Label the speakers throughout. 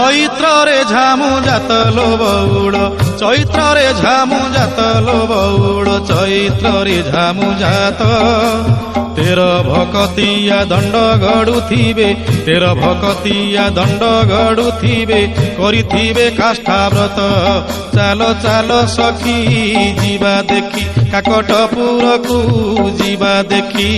Speaker 1: ଚୈତ୍ରରେ ଝାମୁ ଜାତ ଲୋ ବଉଳ ଚୈତ୍ରରେ ଝାମୁ ଜାତ ଲୋ ବଉଳ ଚୈତ୍ରରେ ଝାମୁ ଜାତ ତେର ଭକତିଆ ଦଣ୍ଡ ଗଡୁଥିବେ ତେର ଭକତିଆ ଦଣ୍ଡ ଗଡୁଥିବେ କରିଥିବେ କାଷ୍ଠାବ୍ରତ ଚାଲ ଚାଲ ସଖୀ ଯିବା ଦେଖି କାକଟପୁରକୁ ଯିବା ଦେଖି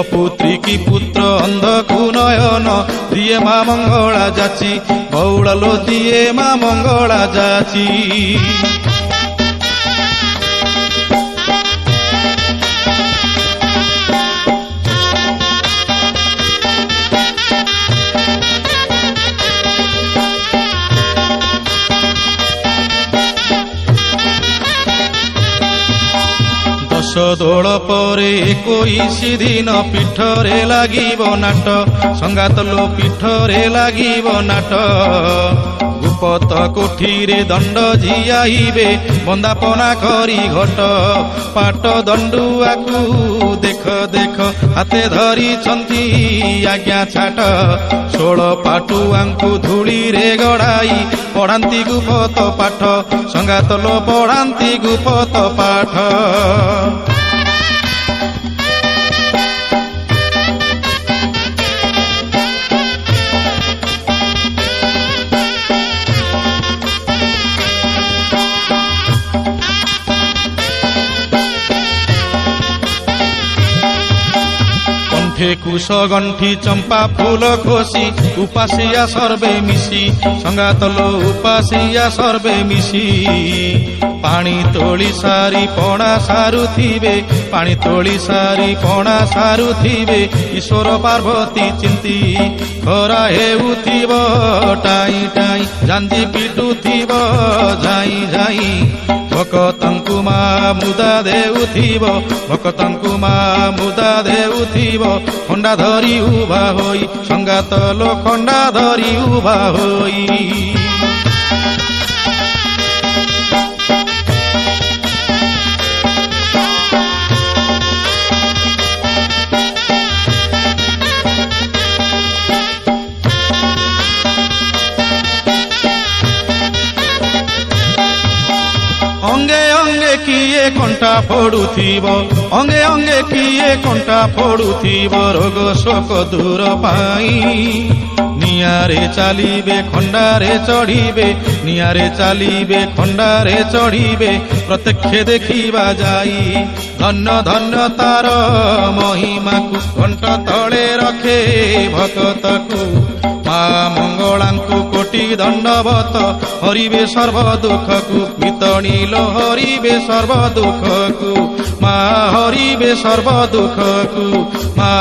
Speaker 1: ଅପୁତ୍ରୀ କି ପୁତ୍ର ଅନ୍ଧକୁ ନୟନ ଦିଏ ମା ମଙ୍ଗଳା ଯାଚି ବଉଳ ଲୋ ଦିଏ ମା ମଙ୍ଗଳା ଯାଚି। ଦୋଳ ପରେ 21 ଦିନ ପୀଠରେ ଲାଗିବ ନାଟ ସଙ୍ଗାତ ଲୋ ପୀଠରେ ଲାଗିବ ନାଟ ଗୁପତ କୋଠିରେ ଦଣ୍ଡ ଝିଆଇବେ ବନ୍ଦାପନା କରି ଘଟ ପାଟ ଦଣ୍ଡୁଆକୁ ଦେଖ ଦେଖ ହାତେ ଧରିଛନ୍ତି ଆଜ୍ଞା ଛାଟ 16 ପାଟୁଆଙ୍କୁ ଧୂଳିରେ ଗଡ଼ାଇ ପଢ଼ାନ୍ତି ଗୁପତ ପାଠ ସଙ୍ଗାତ ଲୋ ପଢ଼ାନ୍ତି ଗୁପତ ପାଠ। কুশ গণ্ঠি চম্পা ফুল খোসি উপাসিয়া সর্বে মিশি সঙ্গাত লো উপাসিয়া সর্বে মিশি পানি তোলি সারি পଣା সারুথিবে পানি তোলি সারি পଣା সারুথিবে ঈশ্বর পার্বতী চিন্তি খরা হেউথিব টাই টাই জাঞ্জি পিটুথিব ঝাই ঝাই ভকতଙ୍କୁ ମା ମୁଦା ଦେଉଥିବ ଭକତଙ୍କୁ ମା ମୁଦା ଦେଉଥିବ ଖଣ୍ଡା ଧରି ଉଭା ହୋଇ ସଙ୍ଗାତ ଲୋ ଖଣ୍ଡା ଧରି ଉଭା ହୋଇ। ଅଙ୍ଗେ ଅଙ୍ଗେ କିଏ କଣ୍ଟା ଫୋଡୁଥିବ ଅଙ୍ଗେ ଅଙ୍ଗେ କିଏ କଣ୍ଟା ଫୋଡୁଥିବ ରୋଗ ଶୋକ ଦୂର ପାଇଁ ନିଆଁରେ ଚାଲିବେ ଖଣ୍ଡାରେ ଚଢିବେ ନିଆଁରେ ଚାଲିବେ ଖଣ୍ଡାରେ ଚଢିବେ ପ୍ରତ୍ୟକ୍ଷ ଦେଖିବା ଯାଇ ଧନ୍ୟ ଧନ୍ୟ ତାର ମହିମାକୁ କଣ୍ଠ ତଳେ ରଖେ ଭକତକୁ ମା ମଙ୍ଗଳାଙ୍କୁ କୋଟି ଦଣ୍ଡବତ ହରିବେ ସର୍ବ ଦୁଃଖକୁ ପିତଣୀ ଲୋ ହରିବେ ସର୍ବ ଦୁଃଖକୁ ମା ହରିବେ ସର୍ବ ଦୁଃଖକୁ ମା